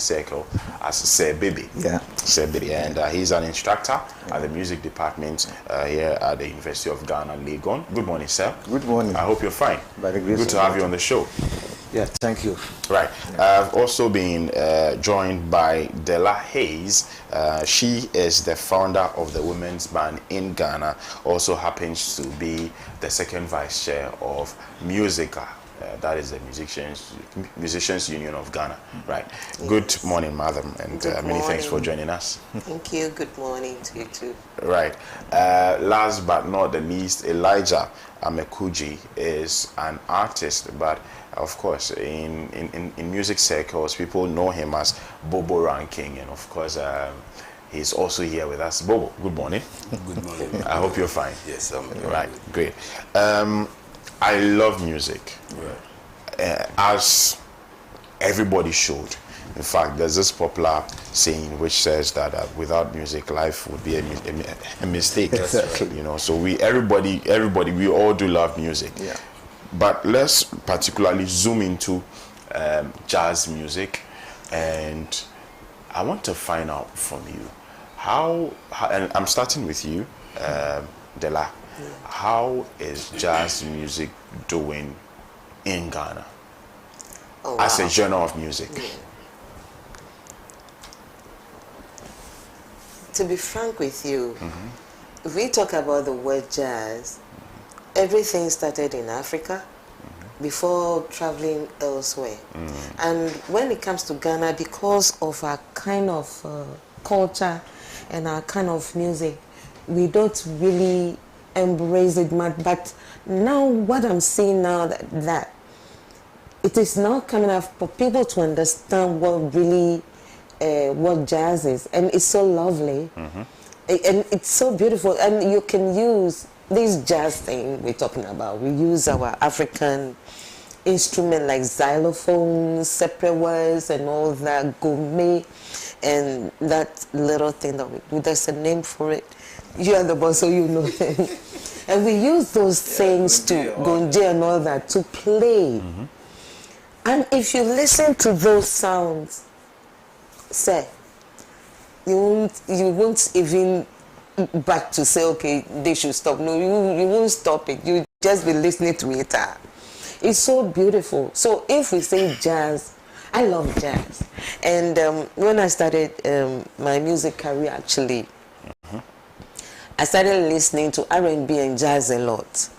circle as Sir Bibi. Yeah. Sir Bibi. And he's an instructor at the music department here at the University of Ghana, Legon. Good morning, sir. Good morning. I hope you're fine. By the grace Good to have you on the show. Yeah, thank you. Right. I've also been joined by Della Hayes. She is the founder of the women's band in Ghana. Also happens to be the second vice chair of Musica. That is the Musicians Union of Ghana. Right. Yes. Good morning, madam, and many thanks for joining us. Thank you. Good morning to you too. Right. Last but not the least, Elijah Amekuji is an artist, but of course, in music circles, people know him as Bobo Ranking, and of course, he's also here with us. Bobo, good morning. Good morning. I hope you're fine. Yes, I'm fine. Right, great. I love music, right. As everybody should. In fact, there's this popular saying which says that without music, life would be a mistake. Exactly. You know, so everybody, we all do love music. Yeah. But let's particularly zoom into jazz music, and I want to find out from you how and I'm starting with you, Della. How is jazz music doing in Ghana as a genre of music? Yeah. To be frank with you, if we talk about the word jazz, everything started in Africa before traveling elsewhere. And when it comes to Ghana, because of our kind of culture and our kind of music, we don't really embrace it much. But now what I'm seeing now that it is now coming up for people to understand what really what jazz is, and it's so lovely, and it's so beautiful, and you can use this jazz thing we're talking about. We use our African instrument like xylophones, separate words, and all that gourmet, and that little thing that we do. There's a name for it. You are the boss, so you know them. And we use those things to gonje and all that to play. And if you listen to those sounds, say, you won't even back to say, okay, they should stop. No, you won't stop it. You just be listening to it. It's so beautiful. So if we say jazz, I love jazz. And when I started my music career, actually, I started listening to R&B and jazz a lot.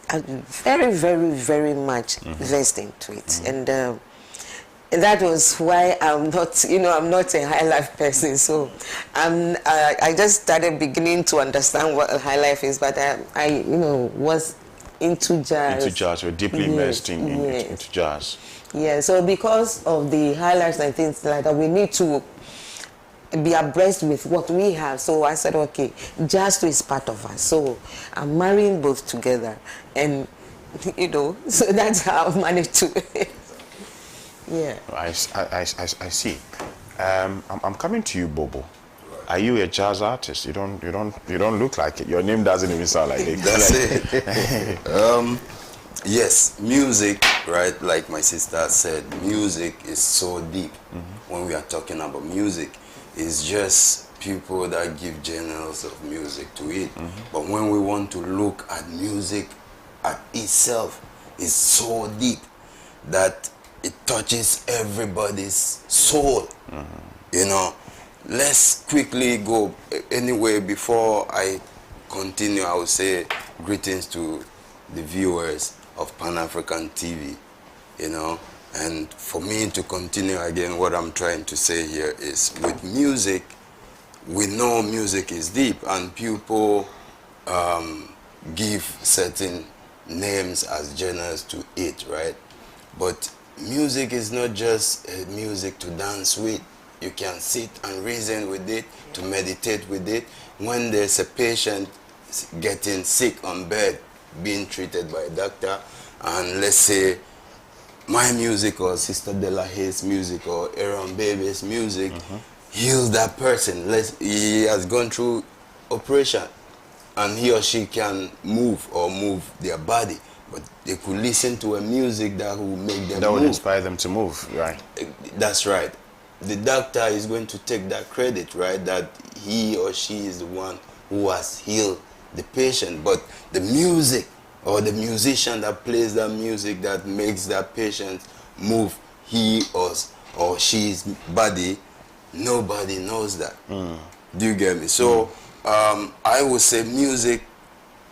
I'm very, very, very much invested into it. And that was why I'm not, I'm not a high life person. So I just started beginning to understand what a high life is. But I was into jazz. Into jazz, you're deeply immersed into jazz. Yeah, so because of the high lives and things like that, we need to be abreast with what we have. So I said, okay, jazz too is part of us. So I'm marrying both together. And, so that's how I've managed to. Yeah. I see. I'm coming to you, Bobo. Are you a jazz artist? You don't look like it. Your name doesn't even sound like it. That's it. Yes, music, right? Like my sister said, music is so deep. When we are talking about music, it's just people that give genres of music to it. But when we want to look at music at itself, it's so deep that it touches everybody's soul. Let's quickly go. Anyway, before I continue, I will say greetings to the viewers of Pan-African TV, and for me to continue again, what I'm trying to say here is with music, we know music is deep and people give certain names as genres to it, right? But music is not just music to dance with. You can sit and reason with it, to meditate with it. When there's a patient getting sick on bed, being treated by a doctor, and let's say my music or Sister Della Hayes' music or Aaron Baby's music heals that person. He has gone through operation and he or she can move their body, but they could listen to a music that will make them move. That would inspire them to move, right? That's right. the doctor is going to take that credit, right? That he or she is the one who has healed the patient. But the music or the musician that plays that music that makes that patient move he or she's body, nobody knows that. Do you get me? So I would say music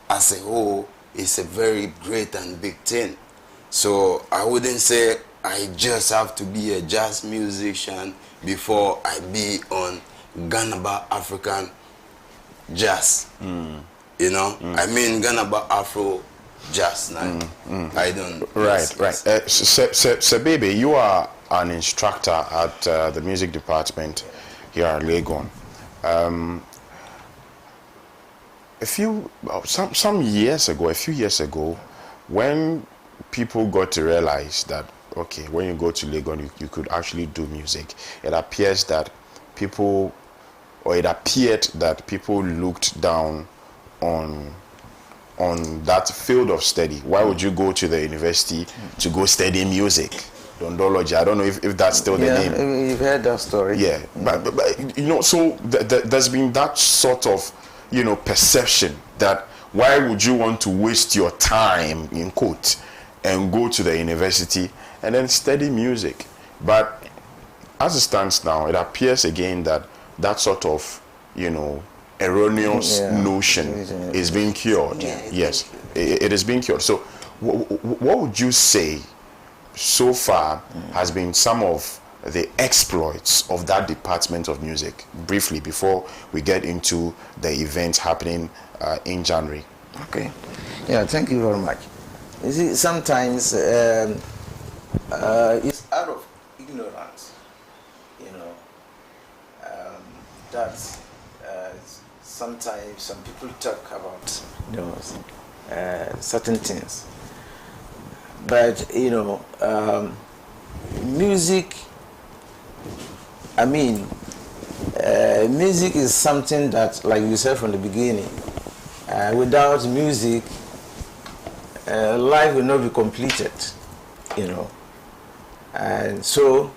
as a whole is a very great and big thing. So I wouldn't say I just have to be a jazz musician before I be on Ganaba African jazz. You know, I mean Ganaba Afro jazz now. I don't. Right, right. So, baby, you are an instructor at the music department here at Legon. A few years ago, when people got to realize that, okay, when you go to Legon, you could actually do music, it appeared that people looked down on that field of study. Why would you go to the university to go study music? Dondology. I don't know if that's still the name. Yeah, you've heard that story. Yeah, but you know, so there's been that sort of, you know, perception that why would you want to waste your time, in quote, and go to the university and then study music? But as it stands now, it appears again that that sort of, you know, erroneous notion is being cured. Yes, it is being cured. So what would you say so far has been some of the exploits of that department of music, briefly, before we get into the event happening in January? Okay. Yeah, thank you very much. You see, sometimes it's out of ignorance, you know, that sometimes some people talk about, you know, certain things. But, you know, music, I mean, music is something that, like you said from the beginning, without music, life will not be completed, you know. And so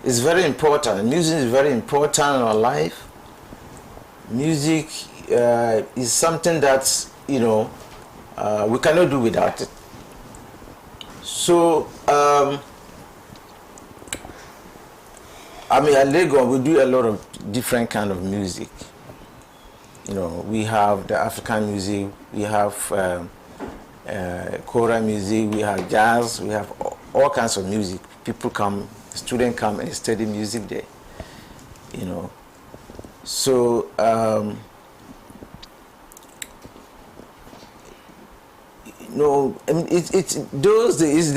it's very important. Music is very important in our life. Music is something that, you know, we cannot do without it. So, I mean, at Legon, we do a lot of different kind of music. You know, we have the African music, we have choral music, we have jazz, we have all kinds of music. People come, students come and study music there, you know. So, no, I mean, it's those sayings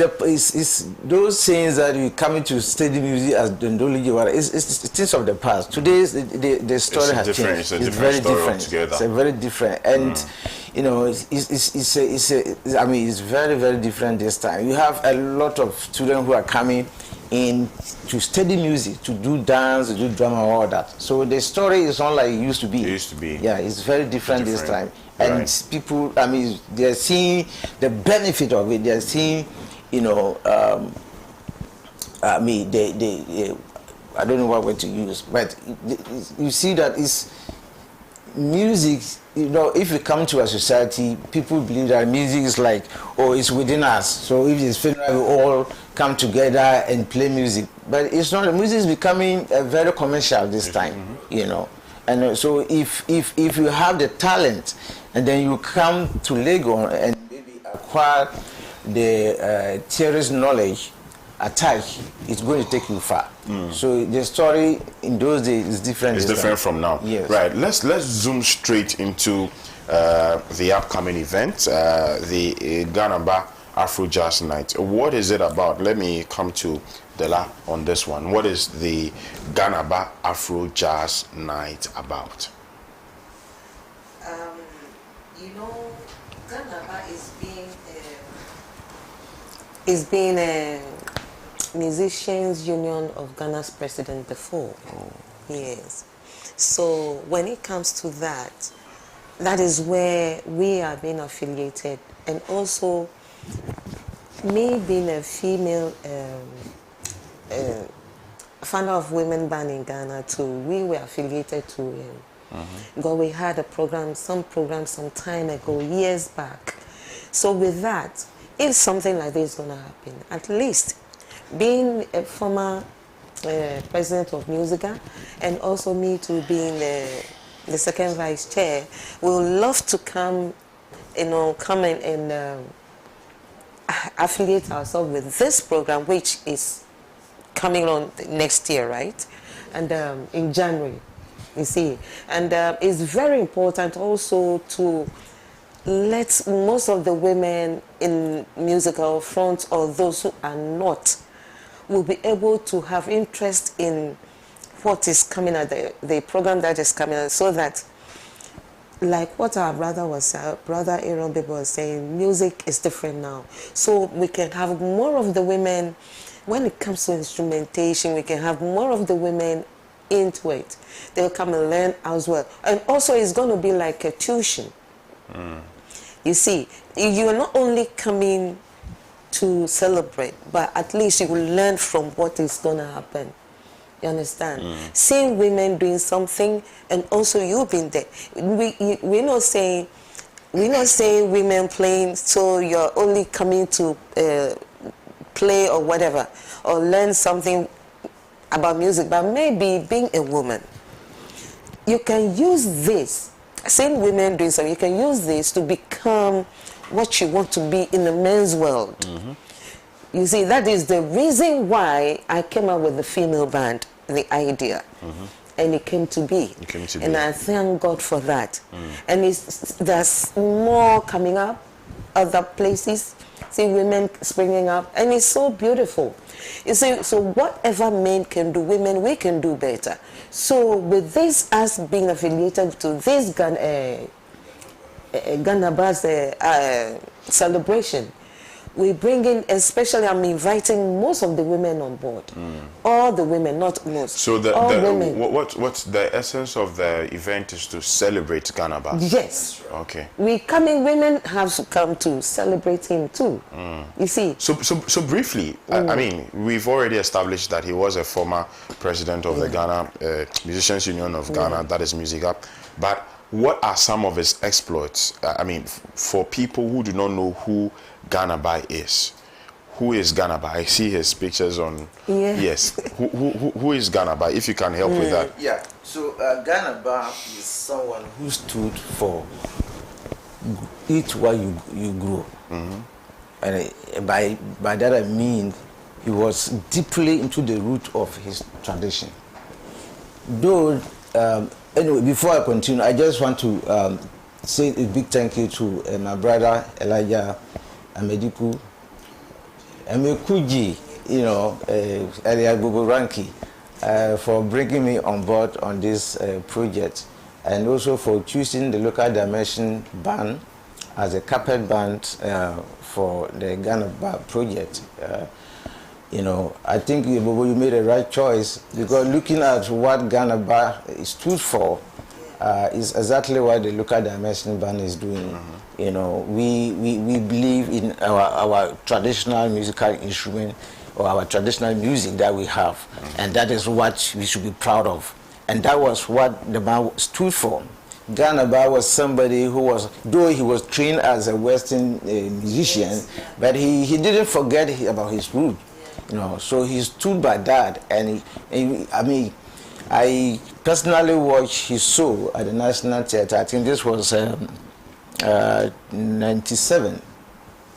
that we coming to study music as Dondology. It's things of the past. Today, the story has changed. It's very different. Altogether. It's a very different, and you know, I mean, it's very, very different this time. You have a lot of students who are coming in to study music, to do dance, to do drama, all that. So the story is not like it used to be. It used to be. Yeah, it's very different this time. And people, I mean, they're seeing the benefit of it. They're seeing, you know, I mean, they I don't know what word to use, but you see that it's music. You know, if we come to a society, people believe that music is like, oh, it's within us. So if it's funeral, we all come together and play music. But it's not. Music is becoming very commercial this time, you know. And so if you have the talent, and then you come to Legon and maybe acquire the theorist knowledge attached, it's going to take you far. So the story in those days is different. It's different from now. Yes. Right. Let's zoom straight into the upcoming event, the Ganaba Afro Jazz Night. What is it about? Let me come to Dela on this one. What is the Ganaba Afro Jazz Night about? You know, Ganaba is being a musicians union of Ghana's president before. Yes. So when it comes to that, that is where we are being affiliated, and also me being a female founder of Women Band in Ghana too. We were affiliated to him. Because we had a program some time ago, years back. So with that, if something like this is going to happen, at least being a former president of Musica, and also me too being the second vice chair, we would love to come, come and affiliate ourselves with this program, which is coming on next year, right? And in January, you see. And it's very important also to let most of the women in musical front, or those who are not, will be able to have interest in what is coming at the program that is coming out, so that, like what our brother Aaron Bebe was saying, music is different now. So we can have more of the women, when it comes to instrumentation, we can have more of the women into it. They'll come and learn as well. And also it's going to be like a tuition. You see, you are not only coming to celebrate, but at least you will learn from what is going to happen. You understand? Seeing women doing something, and also you've been there. We're not saying women playing, so you're only coming to play or whatever, or learn something about music, but maybe being a woman, you can use this. Seeing women doing something, you can use this to become what you want to be in the men's world. You see, that is the reason why I came up with the female band, the idea. And it came to be. And I thank God for that. And there's more coming up, other places. See women springing up, and it's so beautiful. You see, so whatever men can do, women, we can do better. So with this, us being affiliated to this Ghana Bass celebration, we bring in, especially I'm inviting most of the women on board. All the women, not most. So women. What's the essence of the event is to celebrate Ghana Bass? Yes. Okay. Women have to come to celebrate him too. You see. So briefly, I mean, we've already established that he was a former president of the Ghana Musicians Union of Ghana, that is Musica. But what are some of his exploits? I mean, for people who do not know who Ghana Bai is. Who is Ghana Bai? I see his pictures on. Yeah. Yes. Who is Ghana Bai? If you can help with that. Yeah. So Ghana Bai is someone who stood for eat while you grow. And by that I mean he was deeply into the root of his tradition. Though anyway, before I continue, I just want to say a big thank you to my brother Elijah Amediku, Emekuji, Elia Gogoranki, for bringing me on board on this project, and also for choosing the Local Dimension band as a carpet band for the Ghana Bar project. I think you made the right choice, because looking at what Ghana Bar stood for is exactly what the Local Dimension band is doing. We believe in our traditional musical instrument, or our traditional music that we have, and that is what we should be proud of. And that was what the band stood for. Ghana Bar was somebody who was, though he was trained as a Western musician, but he didn't forget about his root. So he stood by that, and I personally watched his show at the National Theatre. I think this was 97,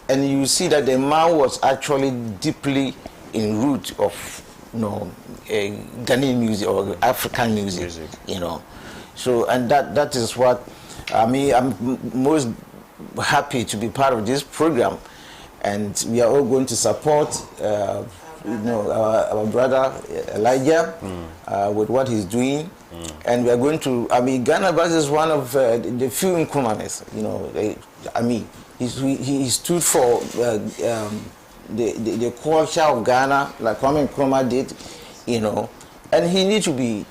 and you see that the man was actually deeply in root of Ghanaian music or African music. So, and that is what I'm most happy to be part of this program, and we are all going to support our brother Elijah with what he's doing, and we are going to. Ghana Bass is one of the few Nkrumahs. He stood for the culture of Ghana, like Kwame Nkrumah did, and he needs to be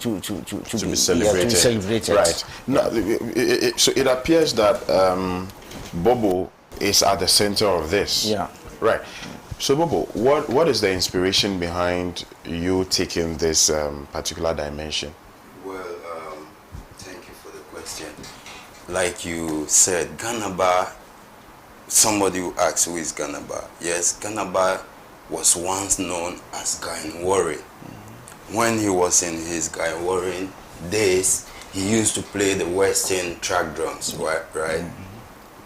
celebrated. Right. Now, so it appears that Bobo is at the center of this. Yeah. Right. So Bobo, what is the inspiration behind you taking this particular dimension? Well, thank you for the question. Like you said, Ganaba, somebody who asked who is Ganaba. Yes, Ganaba was once known as Guy Warren. When he was in his Guy Warren days, he used to play the Western track drums, right?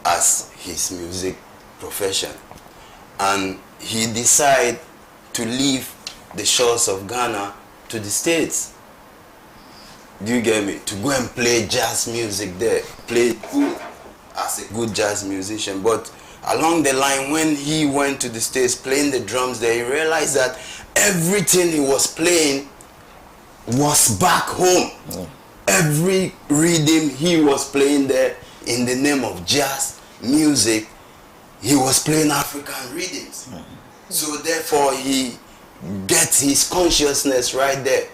As his music profession. And he decided to leave the shores of Ghana to the States. Do you get me? To go and play jazz music there. Play good as a good jazz musician. But along the line, when he went to the States playing the drums there, he realized that everything he was playing was back home. Every rhythm he was playing there in the name of jazz music, he was playing African rhythms. So therefore he gets his consciousness right there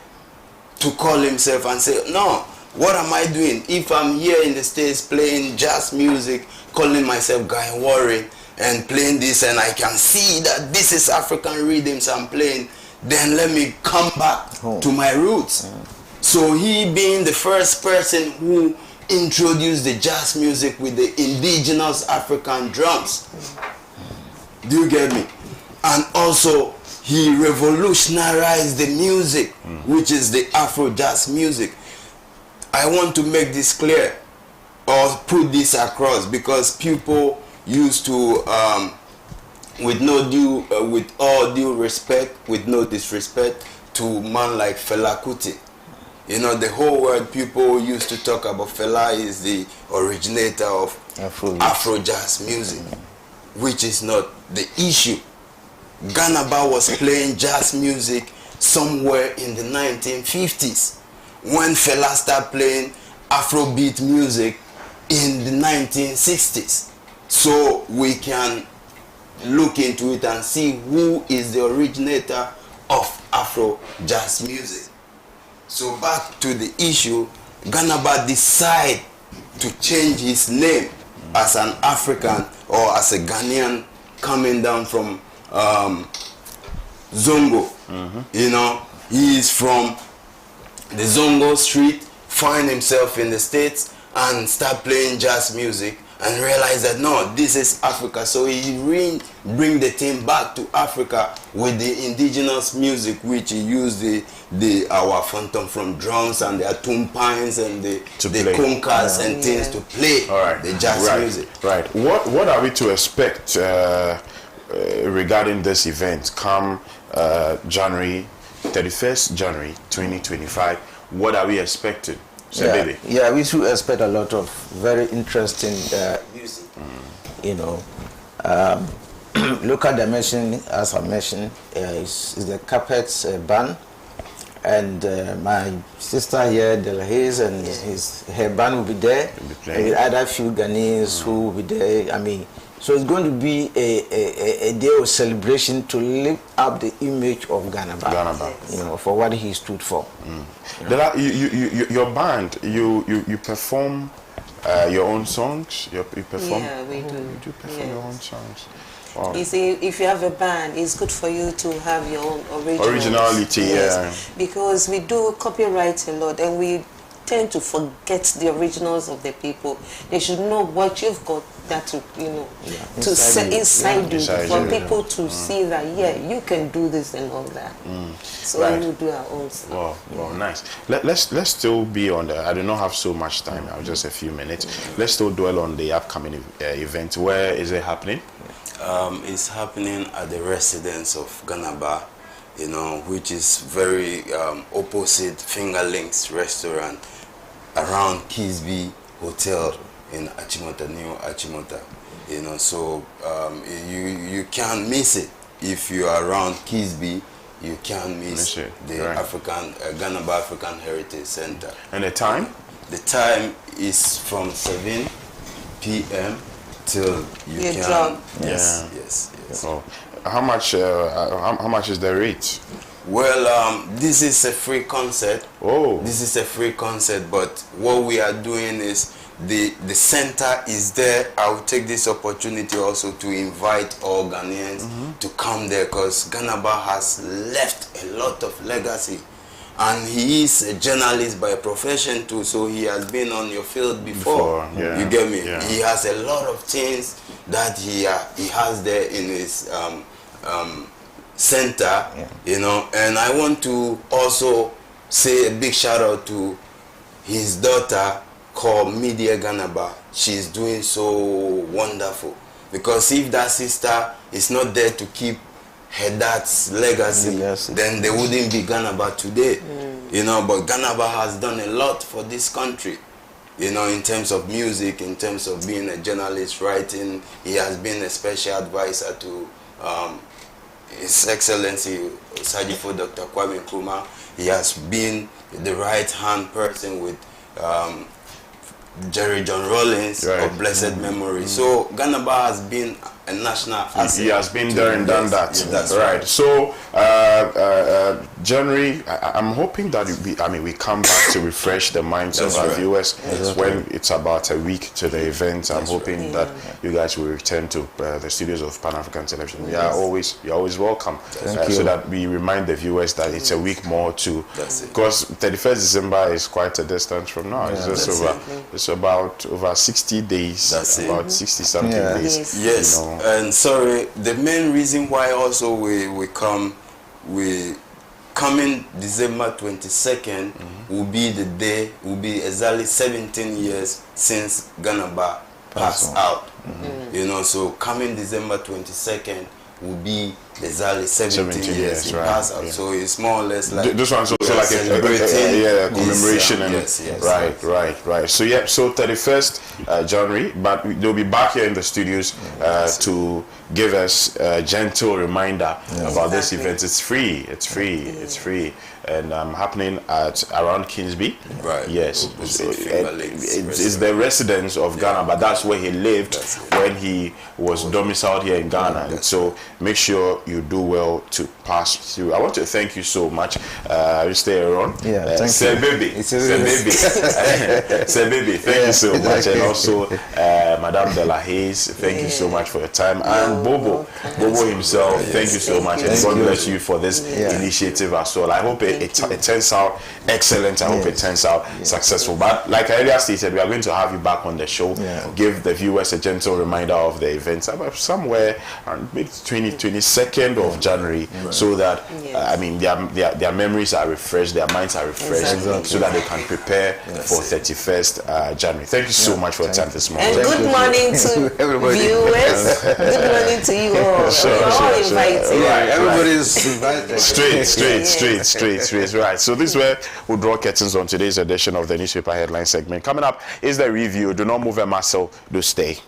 to call himself and say, no, what am I doing? If I'm here in the States playing jazz music, calling myself Guy Warren and playing this, and I can see that this is African rhythms I'm playing, then let me come back to my roots. So he being the first person who introduced the jazz music with the indigenous African drums. Do you get me? And also he revolutionized the music, which is the Afro jazz music. I want to make this clear or put this across, because people used to, with all due respect, with no disrespect to man like Fela Kuti. You know, the whole world people used to talk about Fela is the originator of Afro jazz music, which is not the issue. Ganaba was playing jazz music somewhere in the 1950s when Fela started playing Afrobeat music in the 1960s. So we can look into it and see who is the originator of Afro jazz music. So back to the issue, Ganaba decided to change his name as an African or as a Ghanaian coming down from Zongo. You know, he is from the Zongo street, find himself in the States and start playing jazz music and realize that no, this is Africa. So he bring the thing back to Africa with the indigenous music, which he used our phantom from drums and the atumpines and the congas and things to play the jazz music. Right. What are we to expect regarding this event come January 31st, January 2025? What are we expecting? Yeah, we should expect a lot of very interesting music. You know, local dimension, as I mentioned, is the Carpets band, and my sister here, Dela Hayes, and her band will be there. With other few Ghanaians who will be there. I mean, so it's going to be a day of celebration to lift up the image of Ganaba, you know, for what he stood for. Your band, you perform your own songs. You perform. Yeah, we do. You do perform your own songs. Wow. You see, if you have a band, it's good for you to have your own originality. Yes, because we do copyright a lot, and we tend to forget the originals of the people. They should know what you've got, that to, you know, to set inside you, for people to see that you can do this and all that. So we will do our own stuff. Well, nice. Let's still be on the. I do not have so much time. I have just a few minutes. Let's still dwell on the upcoming event. Where is it happening? It's happening at the residence of Ganaba, you know, which is very opposite Fingerlinks restaurant around Kisby Hotel in Achimota, New Achimota. You know, so you can't miss it. If you are around Kisby, you can't miss the Ganaba African Heritage Center. And the time? The time is from 7 p.m. till you can. Drunk. Yes. Oh. How much is the rate? Well, this is a free concert. Oh. This is a free concert, but what we are doing is the center is there, I will take this opportunity also to invite all Ghanaians to come there, because Ganaba has left a lot of legacy. And he is a journalist by profession too, so he has been on your field before. Yeah. You get me? Yeah. He has a lot of things that he has there in his center, you know. And I want to also say a big shout out to his daughter called Media Ganaba. She's doing so wonderful, because if that sister is not there to keep her dad's legacy, then they wouldn't be Ganaba today. You know, but Ganaba has done a lot for this country, you know, in terms of music, in terms of being a journalist, writing. He has been a special advisor to His Excellency Sajifo Dr. Kwame Nkrumah. He has been the right-hand person with Jerry John Rollins of blessed memory. So Ganaba has been a national asset. He has been there and done that. Yeah, that's right. So January, I'm hoping that we come back to refresh the minds of our viewers when it's about a week to the event. I'm hoping that you guys will return to the studios of Pan African Television. You're always welcome. So that we remind the viewers that it's a week more to, because 31st December is quite a distance from now. It's about over 60 days. About 60 something days. Yes. You know. And sorry, the main reason why also we come coming December 22nd will be the day, will be exactly 17 years since Ganaba passed out. You know, so coming December 22nd will be exactly 17 years he passed out. So it's more or less like this one's also like a commemoration. Right. So so 31st January, but they'll be back here in the studios to give us a gentle reminder about this event. It's free, and happening at around Kingsby. Right. Yes. It's the residence of Ghana, but that's where he lived when he was domiciled here in Ghana. So make sure you do well to pass through. I want to thank you so much. Stay around. Say baby. Say baby. Thank you so much, and also Madame De La Haye. Thank you so much for your time, and Bobo himself. Thank you so much, and God bless you for this initiative as well. I hope it turns out excellent. I hope it turns out successful. But like I earlier stated, we are going to have you back on the show. Give the viewers a gentle reminder of the events somewhere on maybe 22nd of January, so that their memories are refreshed, their minds are refreshed, so that they can prepare for 31st January. Thank you so much for your time this morning. And good morning to everybody. Viewers. Good morning to you all. All invited. Right, everybody's invited. Straight. Right. So this is where we'll draw curtains on today's edition of the newspaper headline segment. Coming up is the review. Do not move a muscle. Do stay.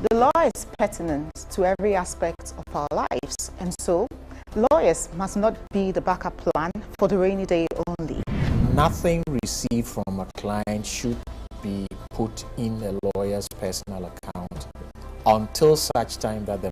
The law is pertinent to every aspect of our lives, and so lawyers must not be the backup plan for the rainy day only. Nothing received from a client should be put in a lawyer's personal account until such time that the